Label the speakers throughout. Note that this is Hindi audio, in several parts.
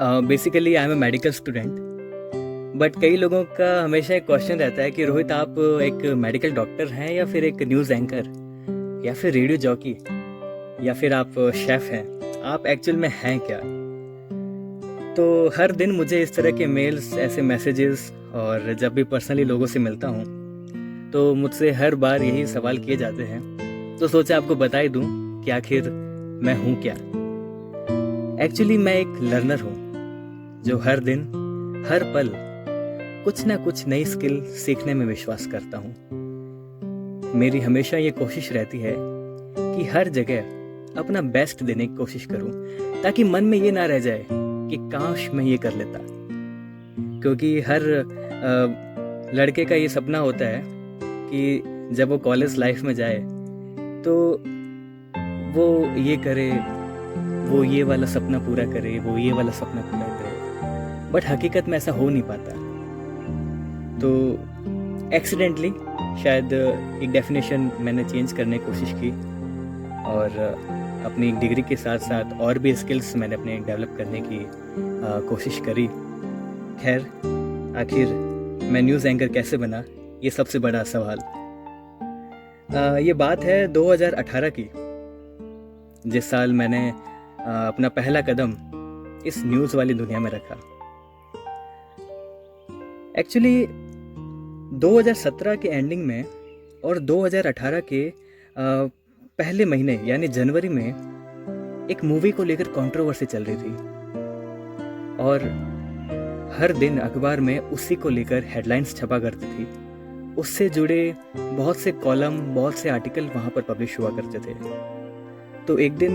Speaker 1: Basically I am a medical student. But कई लोगों का हमेशा एक क्वेश्चन रहता है कि रोहित, आप एक मेडिकल डॉक्टर हैं या फिर एक न्यूज़ एंकर या फिर रेडियो जॉकी या फिर आप शेफ़ हैं, आप एक्चुअल में हैं क्या? तो हर दिन मुझे इस तरह के मेल्स, ऐसे मैसेजेस, और जब भी पर्सनली लोगों से मिलता हूँ तो मुझसे हर बार यही सवाल किए जाते हैं। तो सोचा आपको बता ही दूँ कि आखिर मैं हूँ क्या। एक्चुअली मैं एक लर्नर हूँ जो हर दिन, हर पल कुछ ना कुछ नई स्किल सीखने में विश्वास करता हूँ। मेरी हमेशा ये कोशिश रहती है कि हर जगह अपना बेस्ट देने की कोशिश करूँ, ताकि मन में ये ना रह जाए कि काश मैं ये कर लेता। क्योंकि हर लड़के का ये सपना होता है कि जब वो कॉलेज लाइफ में जाए तो वो ये करे, वो ये वाला सपना पूरा करे, वो ये वाला सपना पूरा करे। बट हकीकत में ऐसा हो नहीं पाता। तो एक्सीडेंटली शायद एक डेफिनेशन मैंने चेंज करने की कोशिश की, और अपनी डिग्री के साथ साथ और भी स्किल्स मैंने अपने डेवलप करने की कोशिश करी। खैर, आखिर मैं न्यूज़ एंकर कैसे बना, ये सबसे बड़ा सवाल। ये बात है 2018 की, जिस साल मैंने अपना पहला कदम इस न्यूज़ वाली दुनिया में रखा। एक्चुअली 2017 के एंडिंग में और 2018 के पहले महीने यानी जनवरी में एक मूवी को लेकर कंट्रोवर्सी चल रही थी, और हर दिन अखबार में उसी को लेकर हेडलाइंस छपा करती थी। उससे जुड़े बहुत से कॉलम, बहुत से आर्टिकल वहाँ पर पब्लिश हुआ करते थे। तो एक दिन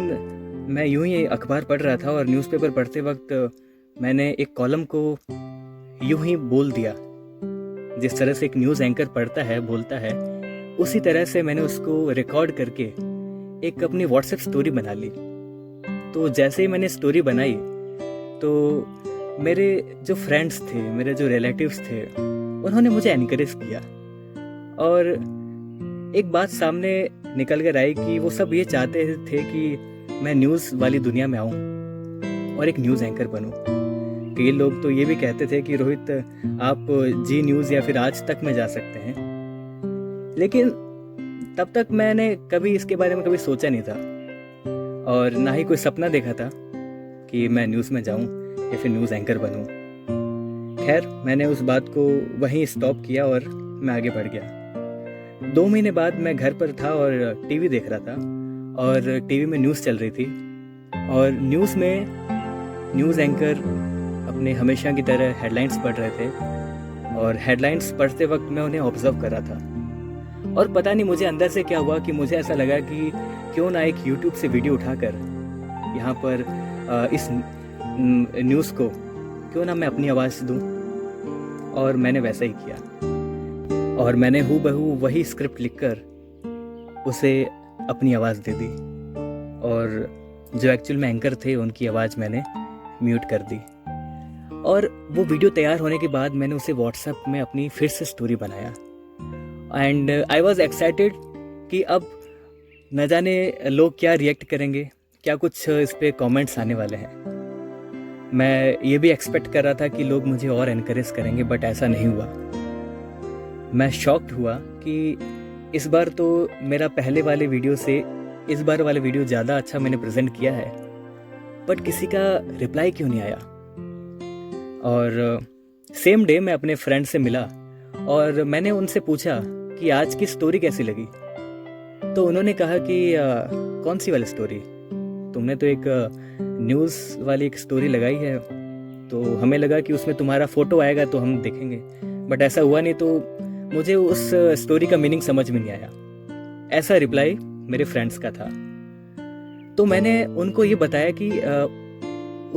Speaker 1: मैं यूं ही अखबार पढ़ रहा था, और न्यूज़पेपर पढ़ते वक्त मैंने एक कॉलम को यूं ही बोल दिया। जिस तरह से एक न्यूज़ एंकर पढ़ता है, बोलता है, उसी तरह से मैंने उसको रिकॉर्ड करके एक अपनी व्हाट्सएप स्टोरी बना ली। तो जैसे ही मैंने स्टोरी बनाई तो मेरे जो फ्रेंड्स थे, मेरे जो रिलेटिव्स थे, उन्होंने मुझे एनकरेज किया, और एक बात सामने निकल कर आई कि वो सब ये चाहते थे कि मैं न्यूज़ वाली दुनिया में आऊँ और एक न्यूज़ एंकर बनूँ। कई लोग तो ये भी कहते थे कि रोहित, आप जी न्यूज़ या फिर आज तक में जा सकते हैं। लेकिन तब तक मैंने कभी इसके बारे में कभी सोचा नहीं था, और ना ही कोई सपना देखा था कि मैं न्यूज़ में जाऊं या फिर न्यूज़ एंकर बनूं। खैर, मैंने उस बात को वहीं स्टॉप किया और मैं आगे बढ़ गया। 2 महीने बाद मैं घर पर था और टीवी देख रहा था, और टीवी में न्यूज़ चल रही थी, और न्यूज़ में न्यूज़ एंकर अपने हमेशा की तरह हेडलाइंस पढ़ रहे थे, और हेडलाइंस पढ़ते वक्त मैं उन्हें ऑब्जर्व कर रहा था। और पता नहीं मुझे अंदर से क्या हुआ कि मुझे ऐसा लगा कि क्यों ना एक यूट्यूब से वीडियो उठाकर यहाँ पर इस न्यूज़ को क्यों ना मैं अपनी आवाज़ दूँ। और मैंने वैसा ही किया, और मैंने हूबहू वही स्क्रिप्ट लिखकर उसे अपनी आवाज़ दे दी, और जो एक्चुअल में एंकर थे उनकी आवाज़ मैंने म्यूट कर दी। और वो वीडियो तैयार होने के बाद मैंने उसे व्हाट्सएप में अपनी फिर से स्टोरी बनाया, एंड आई वॉज एक्साइटेड कि अब न जाने लोग क्या रिएक्ट करेंगे, क्या कुछ इस पर कॉमेंट्स आने वाले हैं। मैं ये भी एक्सपेक्ट कर रहा था कि लोग मुझे और एनकरेज करेंगे, बट ऐसा नहीं हुआ। मैं शॉक्ड हुआ कि इस बार तो मेरा पहले वाले वीडियो से इस बार वाले वीडियो ज़्यादा अच्छा मैंने प्रेजेंट किया है, बट किसी का रिप्लाई क्यों नहीं आया। और सेम डे मैं अपने फ्रेंड से मिला, और मैंने उनसे पूछा कि आज की स्टोरी कैसी लगी। तो उन्होंने कहा कि कौन सी वाली स्टोरी, तुमने तो एक न्यूज़ वाली एक स्टोरी लगाई है, तो हमें लगा कि उसमें तुम्हारा फ़ोटो आएगा तो हम देखेंगे, बट ऐसा हुआ नहीं। तो मुझे उस स्टोरी का मीनिंग समझ में नहीं आया। ऐसा रिप्लाई मेरे फ्रेंड्स का था। तो मैंने उनको ये बताया कि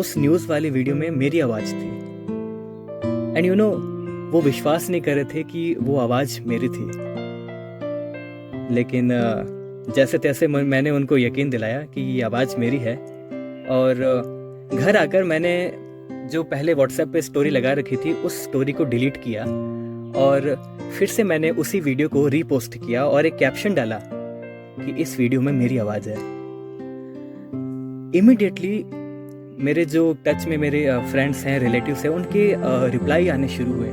Speaker 1: उस न्यूज़ वाली वीडियो में मेरी आवाज़ थी, एंड यू नो, वो विश्वास नहीं कर रहे थे कि वो आवाज़ मेरी थी। लेकिन जैसे तैसे मैंने उनको यकीन दिलाया कि ये आवाज़ मेरी है, और घर आकर मैंने जो पहले व्हाट्सएप पे स्टोरी लगा रखी थी उस स्टोरी को डिलीट किया, और फिर से मैंने उसी वीडियो को रीपोस्ट किया और एक कैप्शन डाला कि इस वीडियो में मेरी आवाज़ है। इमीडिएटली मेरे जो टच में मेरे फ्रेंड्स हैं, रिलेटिव्स हैं, उनके रिप्लाई आने शुरू हुए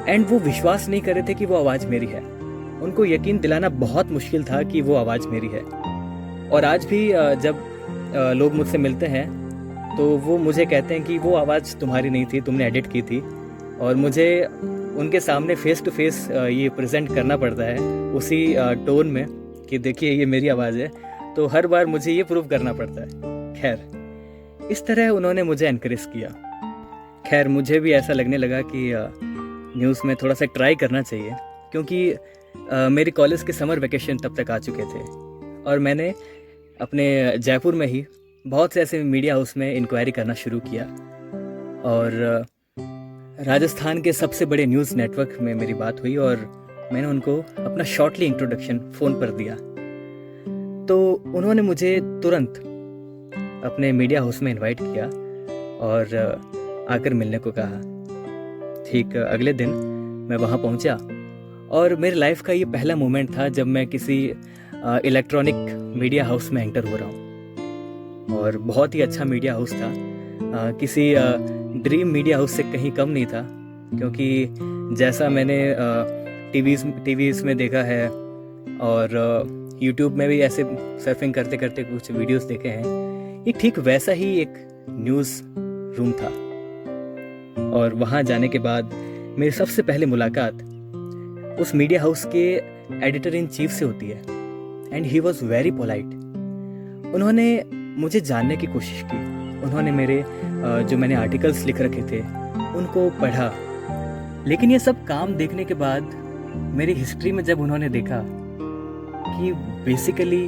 Speaker 1: एंड वो विश्वास नहीं कर रहे थे कि वो आवाज़ मेरी है। उनको यकीन दिलाना बहुत मुश्किल था कि वो आवाज़ मेरी है। और आज भी जब लोग मुझसे मिलते हैं तो वो मुझे कहते हैं कि वो आवाज़ तुम्हारी नहीं थी, तुमने एडिट की थी। और मुझे उनके सामने फेस टू फेस ये प्रेजेंट करना पड़ता है उसी टोन में कि देखिए ये मेरी आवाज़ है। तो हर बार मुझे ये प्रूव करना पड़ता है। खैर, इस तरह उन्होंने मुझे एनकरेज किया। खैर, मुझे भी ऐसा लगने लगा कि न्यूज़ में थोड़ा सा ट्राई करना चाहिए, क्योंकि मेरी कॉलेज के समर वेकेशन तब तक आ चुके थे और मैंने अपने जयपुर में ही बहुत से ऐसे मीडिया हाउस में इंक्वायरी करना शुरू किया। और राजस्थान के सबसे बड़े न्यूज़ नेटवर्क में मेरी बात हुई और मैंने उनको अपना शॉर्टली इंट्रोडक्शन फ़ोन पर दिया। तो उन्होंने मुझे तुरंत अपने मीडिया हाउस में इनवाइट किया और आकर मिलने को कहा। ठीक अगले दिन मैं वहाँ पहुँचा और मेरी लाइफ का ये पहला मोमेंट था जब मैं किसी इलेक्ट्रॉनिक मीडिया हाउस में एंटर हो रहा हूँ। और बहुत ही अच्छा मीडिया हाउस था, किसी ड्रीम मीडिया हाउस से कहीं कम नहीं था, क्योंकि जैसा मैंने टीवीज़ में देखा है और यूट्यूब में भी ऐसे सर्फिंग करते करते कुछ वीडियोस देखे हैं, ये ठीक वैसा ही एक न्यूज़ रूम था। और वहाँ जाने के बाद मेरी सबसे पहले मुलाकात उस मीडिया हाउस के एडिटर इन चीफ से होती है and he was very polite. उन्होंने मुझे जानने की कोशिश की। उन्होंने मेरे जो मैंने आर्टिकल्स लिख रखे थे उनको पढ़ा। लेकिन ये सब काम देखने के बाद मेरी हिस्ट्री में जब उन्होंने देखा कि बेसिकली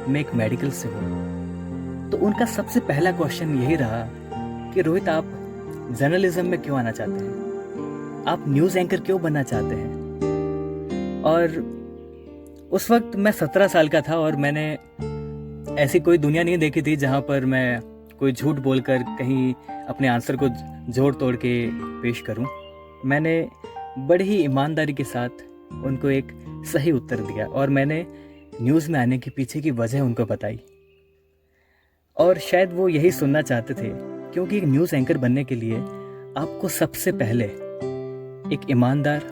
Speaker 1: मैं एक मेडिकल से हूँ, तो उनका सबसे पहला क्वेश्चन यही रहा कि रोहित, आप जर्नलिज्म में क्यों आना चाहते हैं? आप न्यूज़ एंकर क्यों बनना चाहते हैं? और उस वक्त मैं 17 साल का था और मैंने ऐसी कोई दुनिया नहीं देखी थी जहाँ पर मैं कोई झूठ बोलकर कहीं अपने आंसर को जोड़ तोड़ के पेश करूं। मैंने बड़ी ही ईमानदारी के साथ उनको एक सही उत्तर दिया और मैंने न्यूज़ में आने के पीछे की वजह उनको बताई। और शायद वो यही सुनना चाहते थे, क्योंकि एक न्यूज़ एंकर बनने के लिए आपको सबसे पहले एक ईमानदार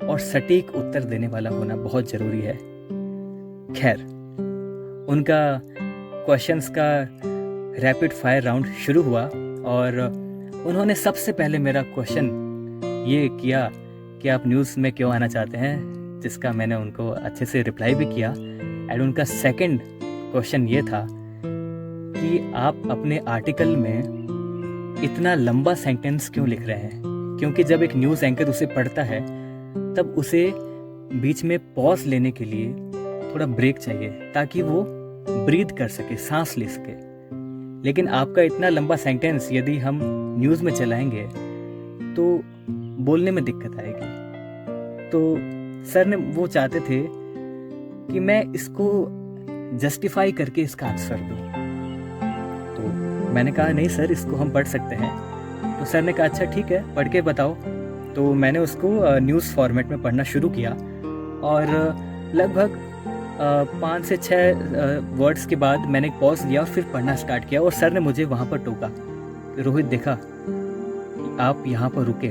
Speaker 1: और सटीक उत्तर देने वाला होना बहुत ज़रूरी है। खैर, उनका क्वेश्चंस का रैपिड फायर राउंड शुरू हुआ और उन्होंने सबसे पहले मेरा क्वेश्चन ये किया कि आप न्यूज़ में क्यों आना चाहते हैं, जिसका मैंने उनको अच्छे से रिप्लाई भी किया। एंड उनका सेकंड क्वेश्चन ये था कि आप अपने आर्टिकल में इतना लंबा सेंटेंस क्यों लिख रहे हैं, क्योंकि जब एक न्यूज़ एंकर उसे पढ़ता है तब उसे बीच में पॉज लेने के लिए थोड़ा ब्रेक चाहिए ताकि वो ब्रीथ कर सके, सांस ले सके। लेकिन आपका इतना लंबा सेंटेंस यदि हम न्यूज़ में चलाएंगे तो बोलने में दिक्कत आएगी। तो सर ने वो चाहते थे कि मैं इसको जस्टिफाई करके इसका आंसर दूं। तो मैंने कहा नहीं सर, इसको हम पढ़ सकते हैं। तो सर ने कहा अच्छा ठीक है, पढ़ के बताओ। तो मैंने उसको न्यूज़ फॉर्मेट में पढ़ना शुरू किया और लगभग 5 से 6 वर्ड्स के बाद मैंने एक पॉज लिया और फिर पढ़ना स्टार्ट किया। और सर ने मुझे वहाँ पर टोका कि रोहित, देखा आप यहाँ पर रुके,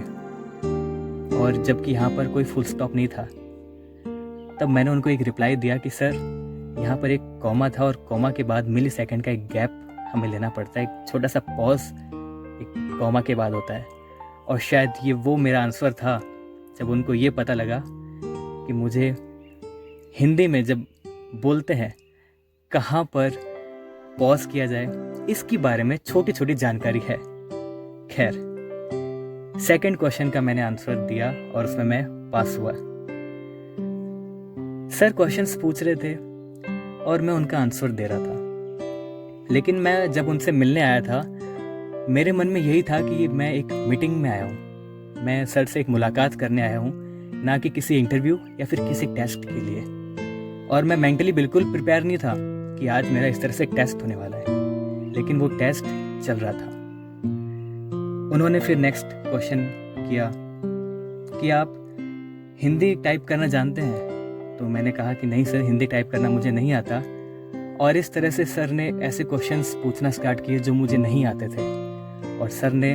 Speaker 1: और जबकि यहाँ पर कोई फुल स्टॉप नहीं था। तब मैंने उनको एक रिप्लाई दिया कि सर, यहाँ पर एक कॉमा था और कॉमा के बाद मिली सेकेंड का एक गैप हमें लेना पड़ता है, एक छोटा सा पॉज एक कॉमा के बाद होता है। और शायद ये वो मेरा आंसर था जब उनको ये पता लगा कि मुझे हिंदी में जब बोलते हैं कहाँ पर पॉज किया जाए, इसकी बारे में छोटी छोटी जानकारी है। खैर, सेकंड क्वेश्चन का मैंने आंसर दिया और उसमें मैं पास हुआ। सर क्वेश्चंस पूछ रहे थे और मैं उनका आंसर दे रहा था। लेकिन मैं जब उनसे मिलने आया था, मेरे मन में यही था कि मैं एक मीटिंग में आया हूँ, मैं सर से एक मुलाकात करने आया हूँ, ना कि किसी इंटरव्यू या फिर किसी टेस्ट के लिए। और मैं मेंटली बिल्कुल प्रिपेयर नहीं था कि आज मेरा इस तरह से एक टेस्ट होने वाला है। लेकिन वो टेस्ट चल रहा था। उन्होंने फिर नेक्स्ट क्वेश्चन किया कि आप हिंदी टाइप करना जानते हैं? तो मैंने कहा कि नहीं सर, हिंदी टाइप करना मुझे नहीं आता। और इस तरह से सर ने ऐसे क्वेश्चंस पूछना स्टार्ट किए जो मुझे नहीं आते थे। और सर ने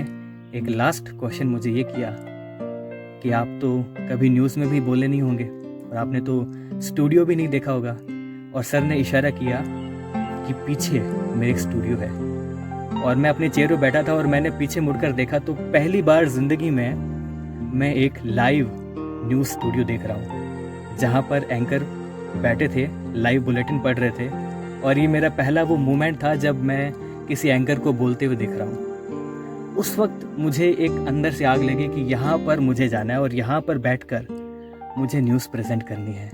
Speaker 1: एक लास्ट क्वेश्चन मुझे ये किया कि आप तो कभी न्यूज़ में भी बोले नहीं होंगे और आपने तो स्टूडियो भी नहीं देखा होगा। और सर ने इशारा किया कि पीछे मेरे एक स्टूडियो है। और मैं अपने चेयर पर बैठा था और मैंने पीछे मुड़कर देखा तो पहली बार ज़िंदगी में मैं एक लाइव न्यूज़ स्टूडियो देख रहा हूँ, जहाँ पर एंकर बैठे थे, लाइव बुलेटिन पढ़ रहे थे। और ये मेरा पहला वो मोमेंट था जब मैं किसी एंकर को बोलते हुए देख रहा हूँ। उस वक्त मुझे एक अंदर से आग लगी कि यहाँ पर मुझे जाना है और यहाँ पर बैठकर मुझे न्यूज़ प्रेजेंट करनी है।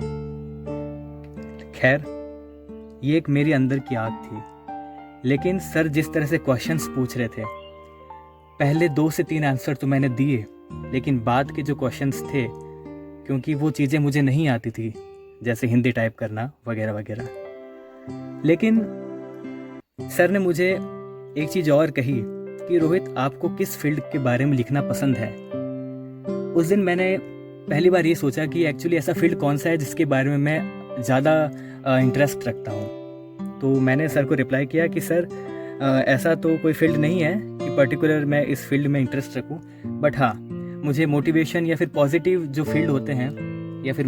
Speaker 1: खैर, ये एक मेरी अंदर की आग थी। लेकिन सर जिस तरह से क्वेश्चंस पूछ रहे थे, पहले 2 से 3 आंसर तो मैंने दिए, लेकिन बाद के जो क्वेश्चंस थे, क्योंकि वो चीज़ें मुझे नहीं आती थी, जैसे हिंदी टाइप करना वगैरह वगैरह। लेकिन सर ने मुझे एक चीज़ और कही कि रोहित, आपको किस फील्ड के बारे में लिखना पसंद है। उस दिन मैंने पहली बार ये सोचा कि एक्चुअली ऐसा फील्ड कौन सा है जिसके बारे में मैं ज़्यादा इंटरेस्ट रखता हूँ। तो मैंने सर को रिप्लाई किया कि सर, ऐसा तो कोई फील्ड नहीं है कि पर्टिकुलर मैं इस फील्ड में इंटरेस्ट रखूँ, बट हाँ, मुझे मोटिवेशन या फिर पॉजिटिव जो फील्ड होते हैं या फिर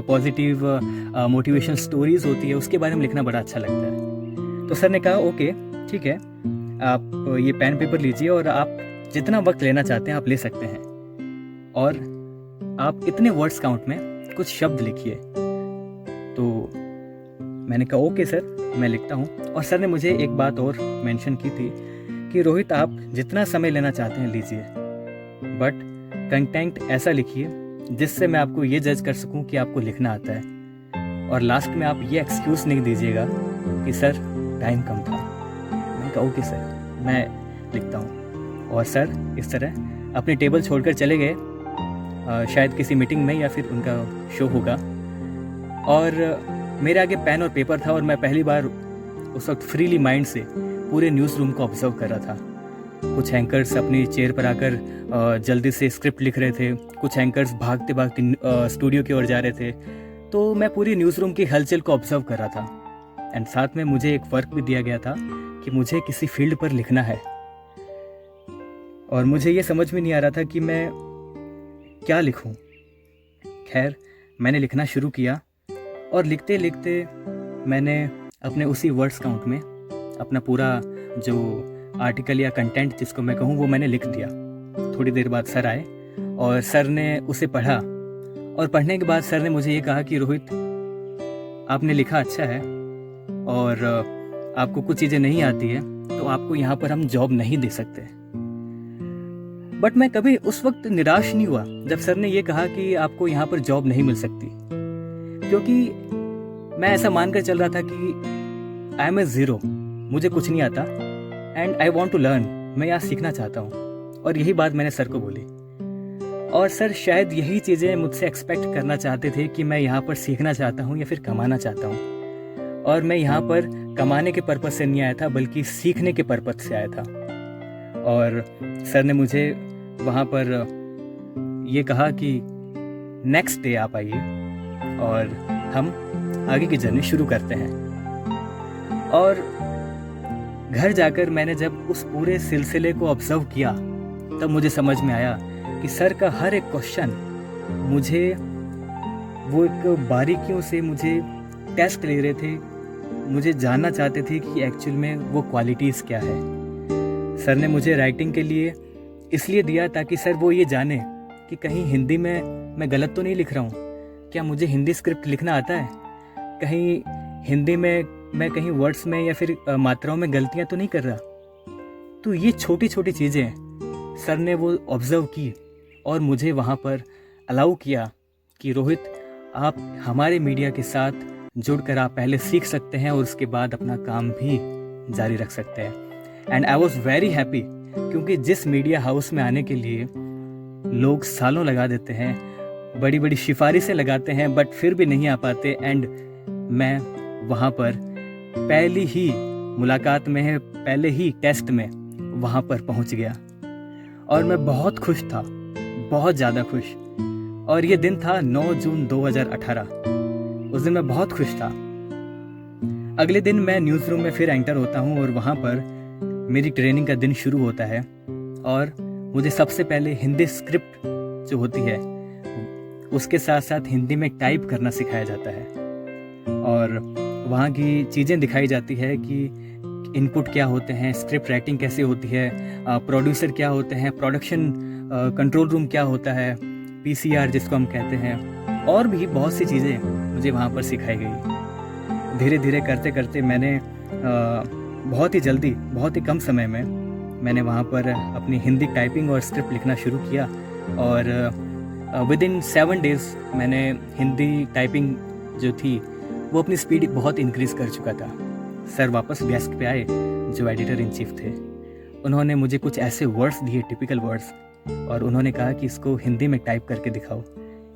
Speaker 1: पॉजिटिव मोटिवेशन स्टोरीज होती है, उसके बारे में लिखना बड़ा अच्छा लगता है। तो सर ने कहा ओके ठीक है, आप ये पेन पेपर लीजिए और आप जितना वक्त लेना चाहते हैं आप ले सकते हैं, और आप इतने वर्ड्स काउंट में कुछ शब्द लिखिए। तो मैंने कहा ओके सर, मैं लिखता हूँ। और सर ने मुझे एक बात और मेंशन की थी कि रोहित, आप जितना समय लेना चाहते हैं लीजिए, बट कंटेंट ऐसा लिखिए जिससे मैं आपको ये जज कर सकूं कि आपको लिखना आता है। और लास्ट में आप ये एक्सक्यूज़ नहीं दीजिएगा कि सर टाइम कम था। मैंने कहा ओके सर, मैं लिखता हूँ। और सर इस तरह अपनी टेबल छोड़कर चले गए, शायद किसी मीटिंग में या फिर उनका शो होगा। और मेरे आगे पेन और पेपर था और मैं पहली बार उस वक्त फ्रीली माइंड से पूरे न्यूज़ रूम को ऑब्जर्व कर रहा था। कुछ एंकर्स अपनी चेयर पर आकर जल्दी से स्क्रिप्ट लिख रहे थे, कुछ एंकर्स भागते भागते स्टूडियो की ओर जा रहे थे। तो मैं पूरी न्यूज़ रूम की हलचल को ऑब्जर्व कर रहा था। एंड साथ में मुझे एक वर्क भी दिया गया था कि मुझे किसी फील्ड पर लिखना है। और मुझे ये समझ में नहीं आ रहा था कि मैं क्या लिखूं। खैर, मैंने लिखना शुरू किया और लिखते लिखते मैंने अपने उसी वर्ड्स काउंट में अपना पूरा जो आर्टिकल या कंटेंट जिसको मैं कहूँ वो मैंने लिख दिया। थोड़ी देर बाद सर आए और सर ने उसे पढ़ा, और पढ़ने के बाद सर ने मुझे ये कहा कि रोहित, आपने लिखा अच्छा है और आपको कुछ चीज़ें नहीं आती है तो आपको यहाँ पर हम जॉब नहीं दे सकते। बट मैं कभी उस वक्त निराश नहीं हुआ जब सर ने ये कहा कि आपको यहाँ पर जॉब नहीं मिल सकती, क्योंकि मैं ऐसा मानकर चल रहा था कि आई एम ए ज़ीरो, मुझे कुछ नहीं आता and I want to learn, मैं यहाँ सीखना चाहता हूँ। और यही बात मैंने सर को बोली। और सर शायद यही चीज़ें मुझसे एक्सपेक्ट करना चाहते थे कि मैं यहाँ पर सीखना चाहता हूँ या फिर कमाना चाहता हूँ। और मैं यहाँ पर कमाने के पर्पज़ से नहीं आया था, बल्कि सीखने के पर्पज़ से आया था। और सर ने मुझे वहाँ पर ये कहा कि नेक्स्ट डे आप आइए और हम आगे की जर्नी शुरू करते हैं। और घर जाकर मैंने जब उस पूरे सिलसिले को ऑब्जर्व किया तब मुझे समझ में आया कि सर का हर एक क्वेश्चन मुझे वो एक बारीकियों से मुझे टेस्ट ले रहे थे, मुझे जानना चाहते थे कि एक्चुअल में वो क्वालिटीज़ क्या है। सर ने मुझे राइटिंग के लिए इसलिए दिया ताकि सर वो ये जाने कि कहीं हिंदी में मैं गलत तो नहीं लिख रहा हूँ, क्या मुझे हिंदी स्क्रिप्ट लिखना आता है, कहीं हिंदी में मैं कहीं वर्ड्स में या फिर मात्राओं में गलतियाँ तो नहीं कर रहा। तो ये छोटी छोटी चीज़ें सर ने वो ऑब्ज़र्व की और मुझे वहाँ पर अलाउ किया कि रोहित, आप हमारे मीडिया के साथ जुड़कर आप पहले सीख सकते हैं और उसके बाद अपना काम भी जारी रख सकते हैं। And I was very happy, क्योंकि जिस मीडिया हाउस में आने के लिए लोग सालों लगा देते हैं, बड़ी बड़ी सिफारिशें लगाते हैं, बट फिर भी नहीं आ पाते, एंड मैं वहाँ पर पहली ही मुलाकात में है, पहले ही टेस्ट में वहाँ पर पहुँच गया। और मैं बहुत खुश था, बहुत ज़्यादा खुश। और ये दिन था 9 जून 2018। उस दिन मैं बहुत खुश था। अगले दिन मैं न्यूज़ रूम में फिर एंटर होता हूँ और वहाँ पर मेरी ट्रेनिंग का दिन शुरू होता है और मुझे सबसे पहले हिंदी स्क्रिप्ट जो होती है उसके साथ साथ हिंदी में टाइप करना सिखाया जाता है और वहाँ की चीज़ें दिखाई जाती है कि इनपुट क्या होते हैं, स्क्रिप्ट राइटिंग कैसे होती है, प्रोड्यूसर क्या होते हैं, प्रोडक्शन कंट्रोल रूम क्या होता है, पीसीआर जिसको हम कहते हैं, और भी बहुत सी चीज़ें मुझे वहाँ पर सिखाई गई। धीरे धीरे करते करते मैंने बहुत ही जल्दी, बहुत ही कम समय में मैंने वहाँ पर अपनी हिंदी टाइपिंग और स्क्रिप्ट लिखना शुरू किया और विद इन 7 days मैंने हिंदी टाइपिंग जो थी वो अपनी स्पीड बहुत इंक्रीज़ कर चुका था। सर वापस डेस्क पे आए, जो एडिटर इन चीफ थे, उन्होंने मुझे कुछ ऐसे वर्ड्स दिए, टिपिकल वर्ड्स, और उन्होंने कहा कि इसको हिंदी में टाइप करके दिखाओ।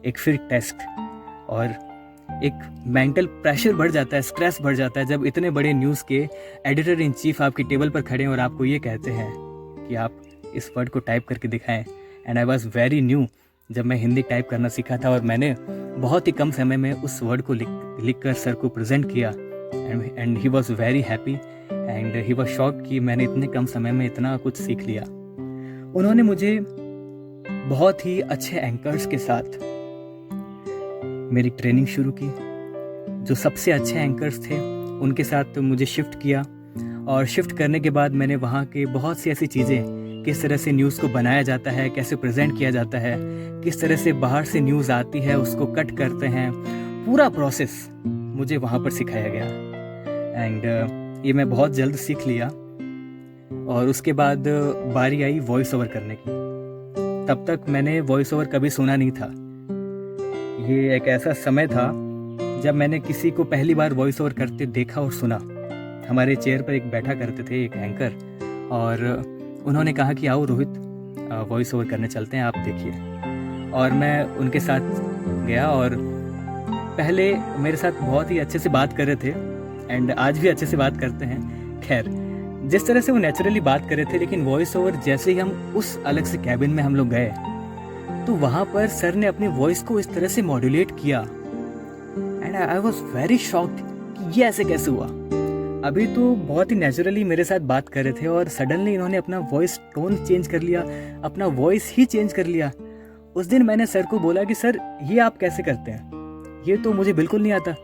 Speaker 1: एक फिर टेस्ट और एक मेंटल प्रेशर बढ़ जाता है, स्ट्रेस बढ़ जाता है जब इतने बड़े न्यूज़ के एडिटर इन चीफ आपकी टेबल पर खड़े हैं और आपको ये कहते हैं कि आप इस वर्ड को टाइप करके दिखाएं। And I was very new जब मैं हिंदी टाइप करना सीखा था और मैंने बहुत ही कम समय में उस वर्ड को लिख कर सर को प्रेजेंट किया and he was very happy and he was shocked कि मैंने इतने कम समय में इतना कुछ सीख लिया। उन्होंने मुझे बहुत ही अच्छे एंकर्स के साथ मेरी ट्रेनिंग शुरू की। जो सबसे अच्छे एंकर्स थे उनके साथ मुझे शिफ्ट किया और शिफ्ट करने के बाद मैंने वहाँ के बहुत सी ऐसी चीज़ें, किस तरह से न्यूज़ को बनाया जाता है, कैसे प्रेजेंट किया जाता है, किस तरह से बाहर से न्यूज़ आती है उसको कट करते हैं, पूरा प्रोसेस मुझे वहाँ पर सिखाया गया एंड ये मैं बहुत जल्द सीख लिया। और उसके बाद बारी आई वॉइस ओवर करने की। तब तक मैंने वॉइस ओवर कभी सुना नहीं था। ये एक ऐसा समय था जब मैंने किसी को पहली बार वॉइस ओवर करते देखा और सुना। हमारे चेयर पर एक बैठा करते थे एक एंकर और उन्होंने कहा कि आओ रोहित, वॉइस ओवर करने चलते हैं, आप देखिए। और मैं उनके साथ गया और पहले मेरे साथ बहुत ही अच्छे से बात कर रहे थे एंड आज भी अच्छे से बात करते हैं। खैर, जिस तरह से वो नेचुरली बात कर रहे थे, लेकिन वॉइस ओवर जैसे ही हम उस अलग से कैबिन में हम लोग गए तो वहाँ पर सर ने अपनी वॉइस को इस तरह से मॉड्यूलेट किया and I was very shocked कि ये ऐसे कैसे हुआ। अभी तो बहुत ही नेचुरली मेरे साथ बात कर रहे थे और सडनली इन्होंने अपना वॉइस टोन चेंज कर लिया, अपना वॉइस ही चेंज कर लिया। उस दिन मैंने सर को बोला कि सर ये आप कैसे करते हैं, ये तो मुझे बिल्कुल नहीं आता।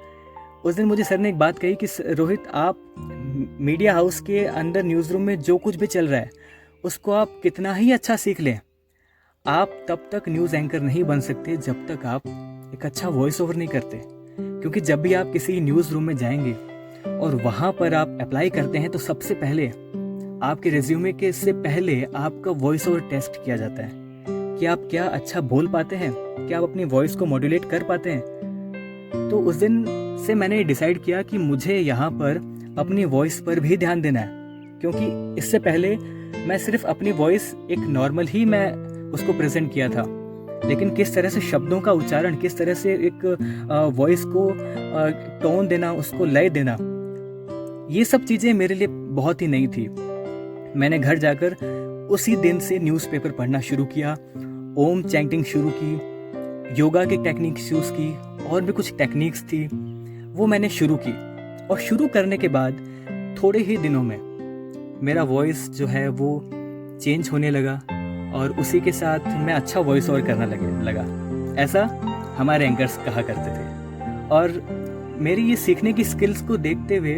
Speaker 1: उस दिन मुझे सर ने एक बात कही कि रोहित, आप मीडिया हाउस के अंदर न्यूज़ रूम में जो कुछ भी चल रहा है उसको आप कितना ही अच्छा सीख लें, आप तब तक न्यूज़ एंकर नहीं बन सकते जब तक आप एक अच्छा वॉइस ओवर नहीं करते। क्योंकि जब भी आप किसी न्यूज़ रूम में जाएंगे और वहाँ पर आप अप्लाई करते हैं तो सबसे पहले आपके रिज्यूमे के से पहले आपका वॉइस ओवर टेस्ट किया जाता है कि आप क्या अच्छा बोल पाते हैं, क्या आप अपनी वॉइस को मॉड्यूलेट कर पाते हैं। तो उस दिन से मैंने डिसाइड किया कि मुझे यहाँ पर अपनी वॉइस पर भी ध्यान देना है, क्योंकि इससे पहले मैं सिर्फ अपनी वॉइस एक नॉर्मल ही मैं उसको प्रेजेंट किया था, लेकिन किस तरह से शब्दों का उच्चारण, किस तरह से एक वॉइस को टोन देना, उसको लय देना, ये सब चीज़ें मेरे लिए बहुत ही नई थी। मैंने घर जाकर उसी दिन से न्यूज़पेपर पढ़ना शुरू किया, ओम चैंटिंग शुरू की, योगा की टेक्निक्स यूज़ की, और भी कुछ टेक्निक्स थी वो मैंने शुरू की। और शुरू करने के बाद थोड़े ही दिनों में मेरा वॉइस जो है वो चेंज होने लगा और उसी के साथ मैं अच्छा वॉइस ओवर करना लगा। ऐसा हमारे एंकर्स कहा करते थे। और मेरी ये सीखने की स्किल्स को देखते हुए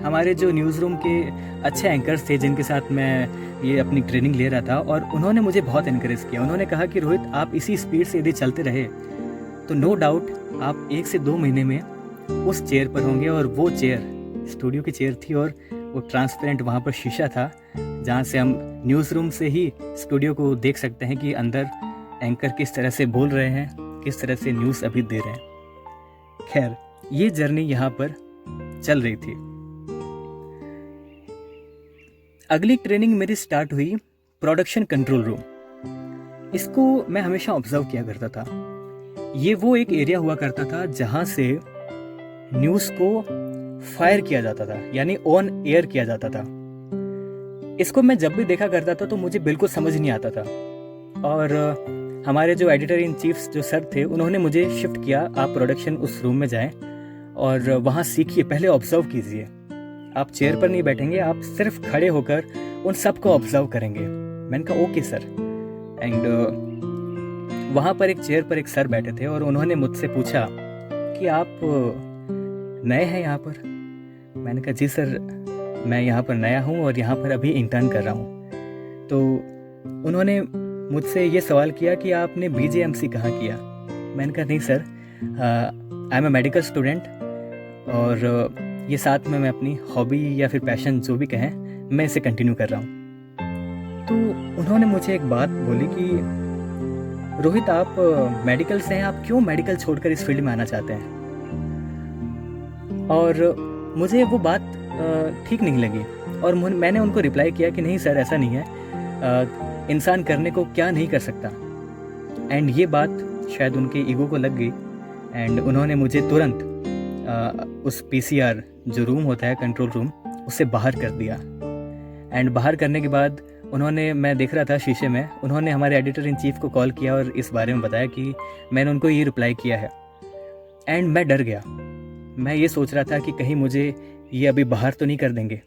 Speaker 1: हमारे जो न्यूज़ रूम के अच्छे एंकर्स थे जिनके साथ मैं ये अपनी ट्रेनिंग ले रहा था, और उन्होंने मुझे बहुत इनकरेज किया। उन्होंने कहा कि रोहित, आप इसी स्पीड से यदि चलते रहे तो नो डाउट आप 1 से 2 महीने में उस चेयर पर होंगे। और वो चेयर स्टूडियो की चेयर थी और वो ट्रांसपेरेंट वहाँ पर शीशा था जहाँ से हम न्यूज़ रूम से ही स्टूडियो को देख सकते हैं कि अंदर एंकर किस तरह से बोल रहे हैं, किस तरह से न्यूज़ अभी दे रहे हैं। खैर, ये जर्नी यहाँ पर चल रही थी। अगली ट्रेनिंग मेरी स्टार्ट हुई प्रोडक्शन कंट्रोल रूम। इसको मैं हमेशा ऑब्जर्व किया करता था। ये वो एक एरिया हुआ करता था जहाँ से न्यूज़ को फायर किया जाता था, यानी ऑन एयर किया जाता था। इसको मैं जब भी देखा करता था तो मुझे बिल्कुल समझ नहीं आता था। और हमारे जो एडिटर इन चीफ्स जो सर थे, उन्होंने मुझे शिफ्ट किया, आप प्रोडक्शन उस रूम में जाएं और वहाँ सीखिए, पहले ऑब्जर्व कीजिए आप चेयर पर नहीं बैठेंगे, आप सिर्फ खड़े होकर उन सबको ऑब्जर्व करेंगे। मैंने कहा ओके सर। एंड वहाँ पर एक चेयर पर एक सर बैठे थे और उन्होंने मुझसे पूछा कि आप नए हैं यहाँ पर? मैंने कहा जी सर, मैं यहाँ पर नया हूँ और यहाँ पर अभी इंटर्न कर रहा हूँ। तो उन्होंने मुझसे ये सवाल किया कि आपने BJMC कहाँ किया? मैंने कहा नहीं sir, I am a medical student और ये साथ में मैं अपनी हॉबी या फिर पैशन जो भी कहें, मैं इसे कंटिन्यू कर रहा हूँ। तो उन्होंने मुझे एक बात बोली कि रोहित, आप मेडिकल से हैं, आप क्यों मेडिकल छोड़कर इस फील्ड में आना चाहते हैं? और मुझे वो बात ठीक नहीं लगी और मैंने उनको रिप्लाई किया कि नहीं सर, ऐसा नहीं है, इंसान करने को क्या नहीं कर सकता। एंड ये बात शायद उनके ईगो को लग गई एंड उन्होंने मुझे तुरंत उस PCR जो रूम होता है, कंट्रोल रूम, उससे बाहर कर दिया। एंड बाहर करने के बाद उन्होंने, मैं देख रहा था शीशे में, उन्होंने हमारे एडिटर इन चीफ को कॉल किया और इस बारे में बताया कि मैंने उनको ये रिप्लाई किया है। एंड मैं डर गया। मैं ये सोच रहा था कि कहीं मुझे ये अभी बाहर तो नहीं कर देंगे।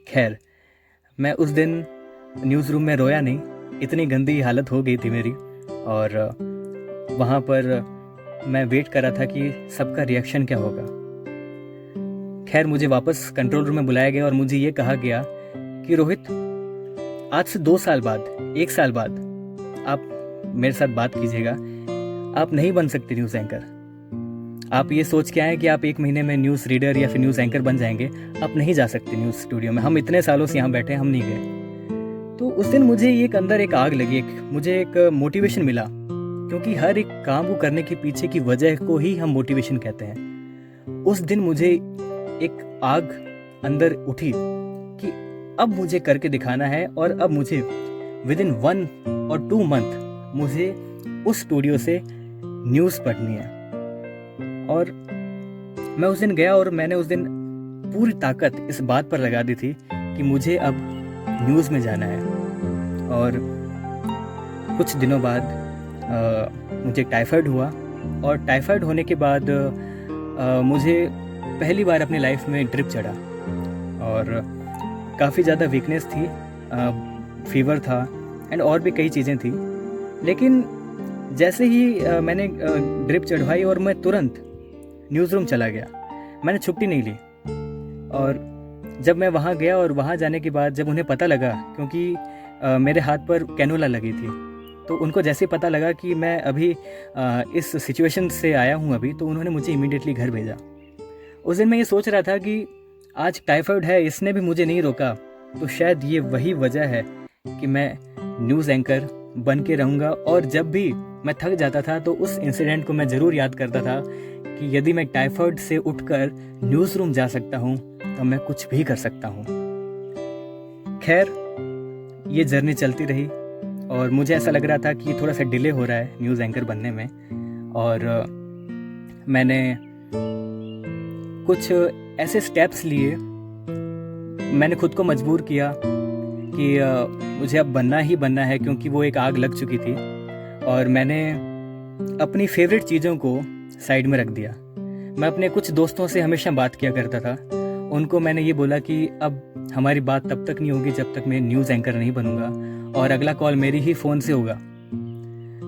Speaker 1: खैर, मैं उस दिन न्यूज़ रूम में रोया नहीं, इतनी गंदी हालत हो गई थी मेरी। और वहाँ पर मैं वेट कर रहा था कि सबका रिएक्शन क्या होगा। खैर, मुझे वापस कंट्रोल रूम में बुलाया गया और मुझे ये कहा गया कि रोहित, आज से 2 साल बाद, 1 साल बाद आप मेरे साथ बात कीजिएगा। आप नहीं बन सकते न्यूज़ एंकर। आप ये सोच के आए कि आप 1 महीने में न्यूज़ रीडर या फिर न्यूज़ एंकर बन जाएंगे। आप नहीं जा सकते न्यूज़ स्टूडियो में। हम इतने सालों से यहाँ बैठे हैं, हम नहीं गए। तो उस दिन मुझे एक अंदर एक आग लगी, मुझे एक मोटिवेशन मिला, क्योंकि हर एक काम को करने के पीछे की वजह को ही हम मोटिवेशन कहते हैं। उस दिन मुझे एक आग अंदर उठी कि अब मुझे करके दिखाना है और अब मुझे विदिन 1 और 2 मंथ मुझे उस स्टूडियो से न्यूज़ पढ़नी है। और मैं उस दिन गया और मैंने उस दिन पूरी ताकत इस बात पर लगा दी थी कि मुझे अब न्यूज़ में जाना है। और कुछ दिनों बाद मुझे टाइफाइड हुआ और टाइफाइड होने के बाद मुझे पहली बार अपनी लाइफ में ड्रिप चढ़ा और काफ़ी ज़्यादा वीकनेस थी, फीवर था एंड और भी कई चीज़ें थी। लेकिन जैसे ही मैंने ड्रिप चढ़वाई और मैं तुरंत न्यूज़ रूम चला गया, मैंने छुट्टी नहीं ली। और जब मैं वहाँ गया और वहाँ जाने के बाद जब उन्हें पता लगा, क्योंकि मेरे हाथ पर कैनुला लगी थी, तो उनको जैसे पता लगा कि मैं अभी इस सिचुएशन से आया हूँ अभी, तो उन्होंने मुझे इमीडिएटली घर भेजा। उस दिन मैं ये सोच रहा था कि आज टाइफाइड है, इसने भी मुझे नहीं रोका, तो शायद ये वही वजह है कि मैं न्यूज़ एंकर बन के रहूँगा। और जब भी मैं थक जाता था तो उस इंसिडेंट को मैं ज़रूर याद करता था कि यदि मैं टाइफाइड से उठकर न्यूज़ रूम जा सकता हूँ तो मैं कुछ भी कर सकता हूँ। खैर, ये जर्नी चलती रही और मुझे ऐसा लग रहा था कि थोड़ा सा डिले हो रहा है न्यूज़ एंकर बनने में। और मैंने कुछ ऐसे स्टेप्स लिए, मैंने खुद को मजबूर किया कि मुझे अब बनना ही बनना है, क्योंकि वो एक आग लग चुकी थी। और मैंने अपनी फेवरेट चीज़ों को साइड में रख दिया। मैं अपने कुछ दोस्तों से हमेशा बात किया करता था। उनको मैंने ये बोला कि अब हमारी बात तब तक नहीं होगी जब तक मैं न्यूज़ एंकर नहीं बनूंगा, और अगला कॉल मेरी ही फ़ोन से होगा।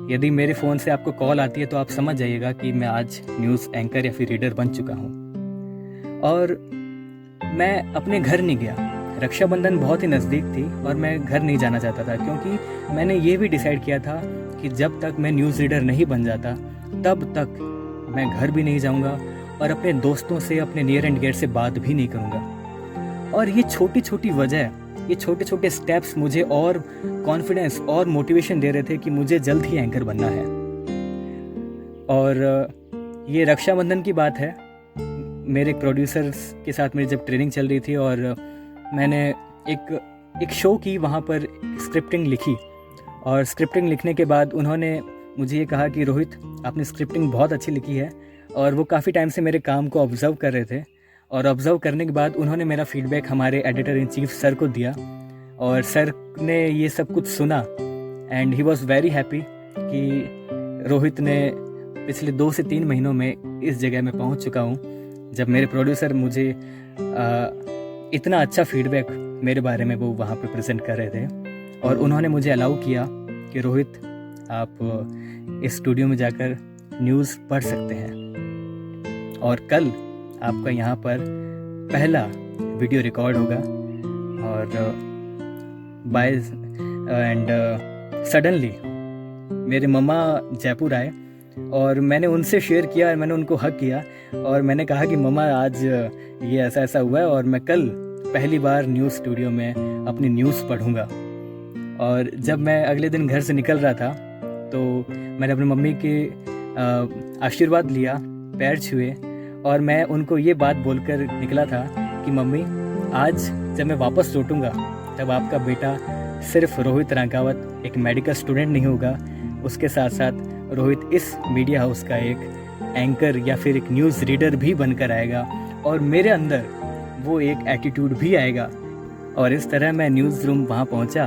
Speaker 1: यदि मेरे फ़ोन से आपको कॉल आती है तो आप समझ जाइएगा कि मैं आज न्यूज़ एंकर या फिर रीडर बन चुका हूँ। और मैं अपने घर नहीं गया। रक्षाबंधन बहुत ही नज़दीक थी और मैं घर नहीं जाना चाहता था, क्योंकि मैंने ये भी डिसाइड किया था कि जब तक मैं न्यूज़ रीडर नहीं बन जाता तब तक मैं घर भी नहीं जाऊंगा और अपने दोस्तों से, अपने नियर एंड डियर से बात भी नहीं करूंगा। और ये छोटी छोटी वजह, ये छोटे छोटे स्टेप्स मुझे और कॉन्फिडेंस और मोटिवेशन दे रहे थे कि मुझे जल्द ही एंकर बनना है। और ये रक्षाबंधन की बात है, मेरे प्रोड्यूसर्स के साथ मेरी जब ट्रेनिंग चल रही थी और मैंने एक शो की, वहाँ पर स्क्रिप्टिंग लिखी। और स्क्रिप्टिंग लिखने के बाद उन्होंने मुझे ये कहा कि रोहित, आपने स्क्रिप्टिंग बहुत अच्छी लिखी है। और वो काफ़ी टाइम से मेरे काम को ऑब्ज़र्व कर रहे थे, और ऑब्ज़र्व करने के बाद उन्होंने मेरा फीडबैक हमारे एडिटर इन चीफ सर को दिया, और सर ने ये सब कुछ सुना and he was very happy कि रोहित ने पिछले 2 से 3 महीनों में इस जगह में पहुंच चुका हूं जब मेरे प्रोड्यूसर मुझे इतना अच्छा फीडबैक मेरे बारे में वो वहाँ पे प्रेजेंट कर रहे थे और उन्होंने मुझे अलाउ किया कि रोहित आप इस स्टूडियो में जाकर न्यूज़ पढ़ सकते हैं और कल आपका यहाँ पर पहला वीडियो रिकॉर्ड होगा। और बाय एंड सडनली मेरे मम्मा जयपुर आए और मैंने उनसे शेयर किया और मैंने उनको हक किया और मैंने कहा कि मम्मा आज ये ऐसा ऐसा हुआ है और मैं कल पहली बार न्यूज़ स्टूडियो में अपनी न्यूज़ पढ़ूंगा। और जब मैं अगले दिन घर से निकल रहा था तो मैंने अपनी मम्मी के आशीर्वाद लिया, पैर छुए और मैं उनको ये बात बोलकर निकला था कि मम्मी आज जब मैं वापस लौटूंगा तब आपका बेटा सिर्फ रोहित रांकावत एक मेडिकल स्टूडेंट नहीं होगा, उसके साथ साथ रोहित इस मीडिया हाउस का एक एंकर या फिर एक न्यूज़ रीडर भी बनकर आएगा और मेरे अंदर वो एक एटीट्यूड भी आएगा। और इस तरह मैं न्यूज़ रूम वहाँ पहुँचा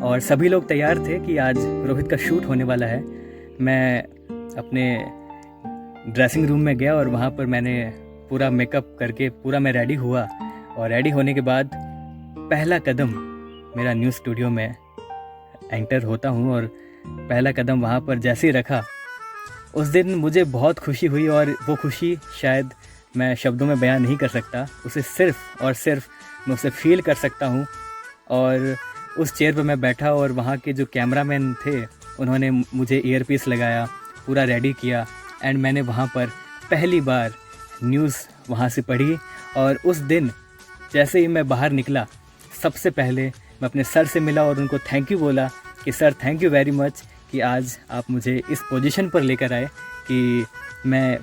Speaker 1: और सभी लोग तैयार थे कि आज रोहित का शूट होने वाला है। मैं अपने ड्रेसिंग रूम में गया और वहाँ पर मैंने पूरा मेकअप करके पूरा मैं रेडी हुआ और रेडी होने के बाद पहला कदम मेरा न्यूज़ स्टूडियो में एंटर होता हूँ और पहला कदम वहाँ पर जैसे ही रखा उस दिन मुझे बहुत खुशी हुई और वो खुशी शायद मैं शब्दों में बयान नहीं कर सकता, उसे सिर्फ़ और सिर्फ मैं उसे फील कर सकता हूँ। और उस चेयर पर मैं बैठा और वहाँ के जो कैमरामैन थे उन्होंने मुझे ईयरपीस लगाया, पूरा रेडी किया एंड मैंने वहाँ पर पहली बार न्यूज़ वहाँ से पढ़ी। और उस दिन जैसे ही मैं बाहर निकला सबसे पहले मैं अपने सर से मिला और उनको थैंक यू बोला कि sir thank you very much कि आज आप मुझे इस पोजीशन पर लेकर आए कि मैं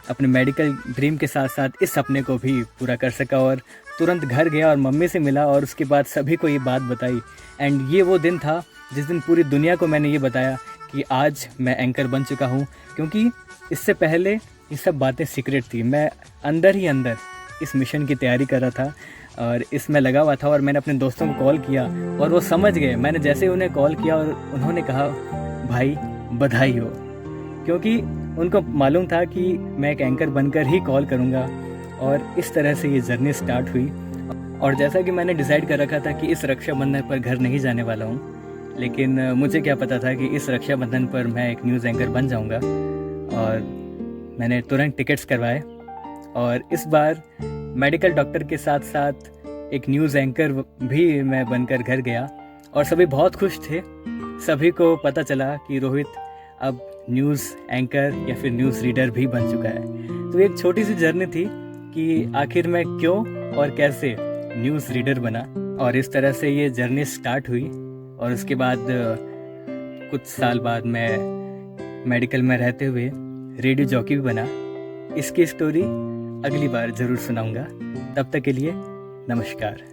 Speaker 1: अपने मेडिकल ड्रीम के साथ साथ इस सपने को भी पूरा कर सका। और तुरंत घर गया और मम्मी से मिला और उसके बाद सभी को ये बात बताई एंड ये वो दिन था जिस दिन पूरी दुनिया को मैंने ये बताया कि आज मैं एंकर बन चुका हूँ, क्योंकि इससे पहले ये सब बातें सीक्रेट थी। मैं अंदर ही अंदर इस मिशन की तैयारी कर रहा था और इसमें लगा हुआ था और मैंने अपने दोस्तों को कॉल किया और वो समझ गए। मैंने जैसे उन्हें कॉल किया और उन्होंने कहा भाई बधाई हो, क्योंकि उनको मालूम था कि मैं एक एंकर बनकर ही कॉल करूँगा। और इस तरह से ये जर्नी स्टार्ट हुई। और जैसा कि मैंने डिसाइड कर रखा था कि इस रक्षाबंधन पर घर नहीं जाने वाला हूँ, लेकिन मुझे क्या पता था कि इस रक्षाबंधन पर मैं एक न्यूज़ एंकर बन जाऊँगा। और मैंने तुरंत टिकट्स करवाए और इस बार मेडिकल डॉक्टर के साथ साथ एक न्यूज़ एंकर भी मैं बनकर घर गया और सभी बहुत खुश थे। सभी को पता चला कि रोहित अब न्यूज़ एंकर या फिर न्यूज़ रीडर भी बन चुका है। तो एक छोटी सी जर्नी थी कि आखिर मैं क्यों और कैसे न्यूज़ रीडर बना। और इस तरह से ये जर्नी स्टार्ट हुई और उसके बाद कुछ साल बाद मैं मेडिकल में रहते हुए रेडियो जॉकी भी बना। इसकी स्टोरी अगली बार ज़रूर सुनाऊंगा। तब तक के लिए नमस्कार।